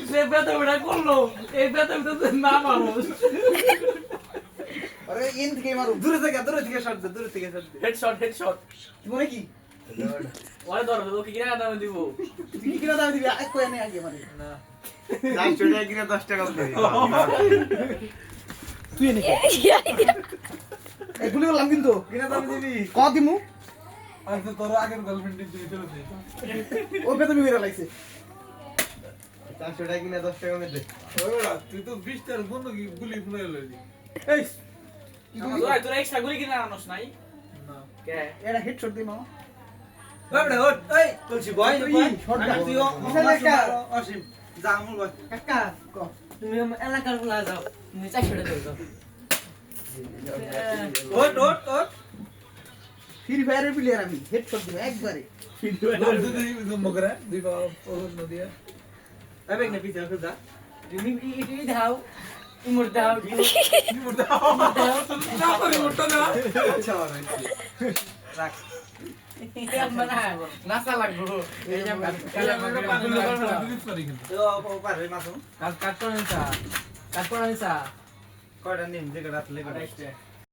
সে বেটা বেটা করলো এই বেটা বেটা না মানুষ আরে ইন থেকে মারো দূরে থেকে শট দে হেডশট কি মনে কি ওরে ধর তো কি কিনা দাম দিব তুই কি কিনা দাম দিবি এক কই আনে আগে মারে না 400 টাকা কিনে 10 টাকা দিবি তুই এনে এই গুলি বললাম কিন্তু কিনে দাম দিবি ক দিমু আচ্ছা তোর আগের গার্লফ্রেন্ড দিবি চলে দে ও বেতন বিরা লাইছে 400 টাকা কিনে 10 টাকা দে ওরা তুই তো 20 টার বন্ধ কি গুলি ফুলে লইলি এই তোরা এক্সট্রা গুলি কিনা আনছ নাই না কে এটা হেডশট দি মামা বাবড়ে হট এই বলছি বয় শট আমি তুই বিশাল একটা অসীম যা আমুল বয় কাকা ক তুমি এলাকার গুলা যাও তুমি 400 টাকা দাও হট ফ্রি ফায়ারের প্লেয়ার আমি হেডশট দিই একবারে তুই মগরা দুই বাবা পছন্দ দিয়া আবে না পিছে যা তুমি ইটি দাও ইমোর দাও না করে ওটা না আচ্ছা রাখ নাসা লাগবো এই যে ও পারে মাসুম কাট করে নিছা কয়টা নিন যে রাত লেগে আড়াইশটা